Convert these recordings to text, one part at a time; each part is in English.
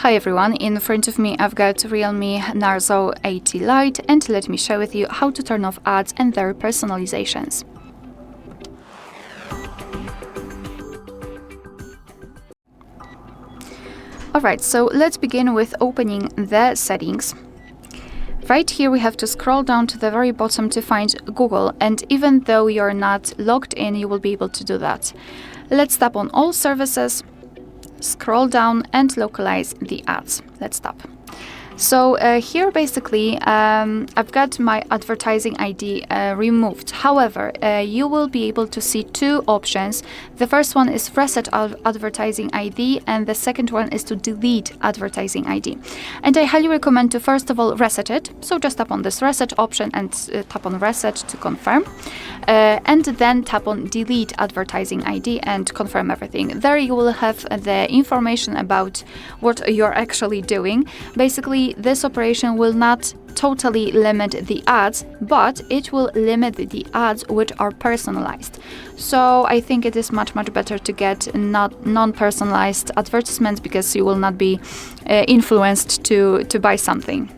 Hi everyone, in front of me I've got REALME Narzo 80 Lite, and let me share with you how to turn off ads and their personalizations. Alright, so let's begin with opening the settings. Right here we have to scroll down to the very bottom to find Google, and even though you're not logged in, you will be able to do that. Let's tap on all services, scroll down and localize the ads. Let's tap. So here basically I've got my advertising ID removed. However, you will be able to see two options. The first one is reset advertising ID, and the second one is to delete advertising ID. And I highly recommend to first of all reset it. So just tap on this reset option and tap on reset to confirm. And then tap on delete advertising ID and confirm everything. There you will have the information about what you're actually doing. Basically, this operation will not totally limit the ads, but it will limit the ads which are personalized. So I think it is much better to get non-personalized advertisements, because you will not be influenced to buy something.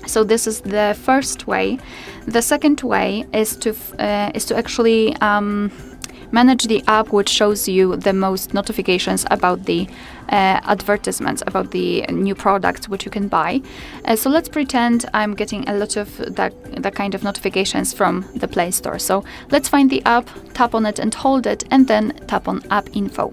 So this is the first way. The second way is to actually manage the app which shows you the most notifications about the advertisements, about the new products which you can buy. So let's pretend I'm getting a lot of that kind of notifications from the Play Store. So let's find the app, tap on it and hold it, and then tap on App Info.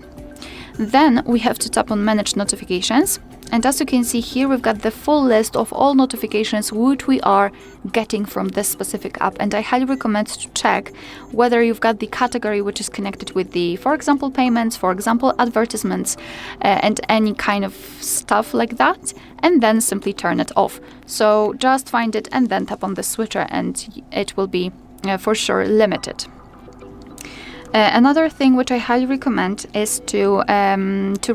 Then we have to tap on Manage Notifications. And as you can see here, we've got the full list of all notifications which we are getting from this specific app. And I highly recommend to check whether you've got the category which is connected with the, for example, payments, for example, advertisements, and any kind of stuff like that, and then simply turn it off. So just find it and then tap on the switcher, and it will be for sure limited. Another thing which I highly recommend is to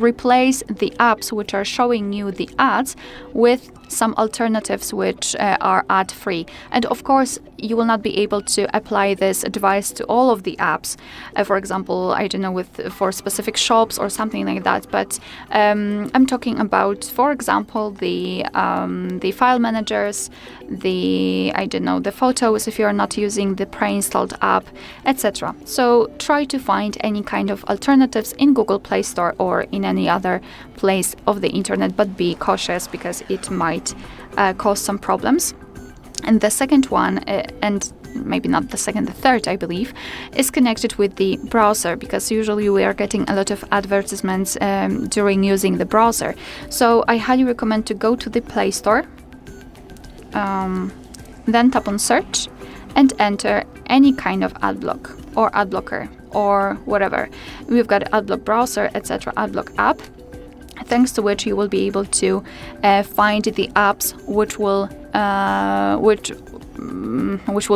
replace the apps which are showing you the ads with some alternatives which are ad-free. And of course, you will not be able to apply this advice to all of the apps. For example, I don't know, for specific shops or something like that. But I'm talking about, for example, the file managers, the photos if you are not using the pre-installed app, etc. So try to find any kind of alternatives in Google Play Store or in any other place of the internet, but be cautious, because it might cause some problems. And the second one, and maybe not the second, the third, I believe, is connected with the browser, because usually we are getting a lot of advertisements during using the browser. So I highly recommend to go to the Play Store, then tap on search and enter any kind of ad block or ad blocker or whatever. We've got adblock browser, etc., adblock app, thanks to which you will be able to find the apps which will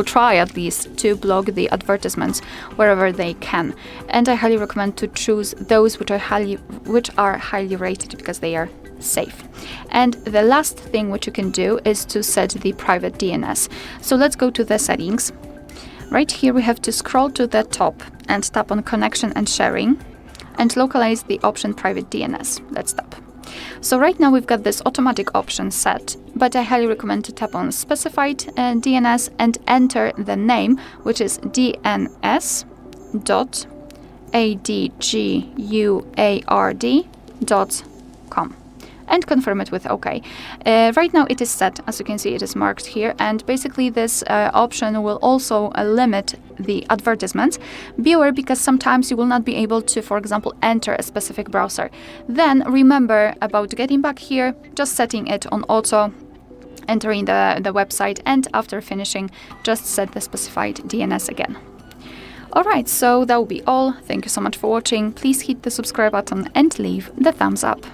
try at least to block the advertisements wherever they can. And I highly recommend to choose those which are highly rated, because they are safe. And the last thing which you can do is to set the private DNS. So let's go to the settings. Right here we have to scroll to the top and tap on Connection and Sharing, and localize the option Private DNS. Let's tap. So right now we've got this automatic option set, but I highly recommend to tap on Specified DNS and enter the name, which is dns.adguard.com, and confirm it with OK. Right now it is set, as you can see, it is marked here, and basically this option will also limit the advertisements. Be aware, because sometimes you will not be able to, for example, enter a specific browser. Then remember about getting back here, just setting it on auto, entering the website, and after finishing, just set the specified DNS again. Alright, so that will be all. Thank you so much for watching. Please hit the subscribe button and leave the thumbs up.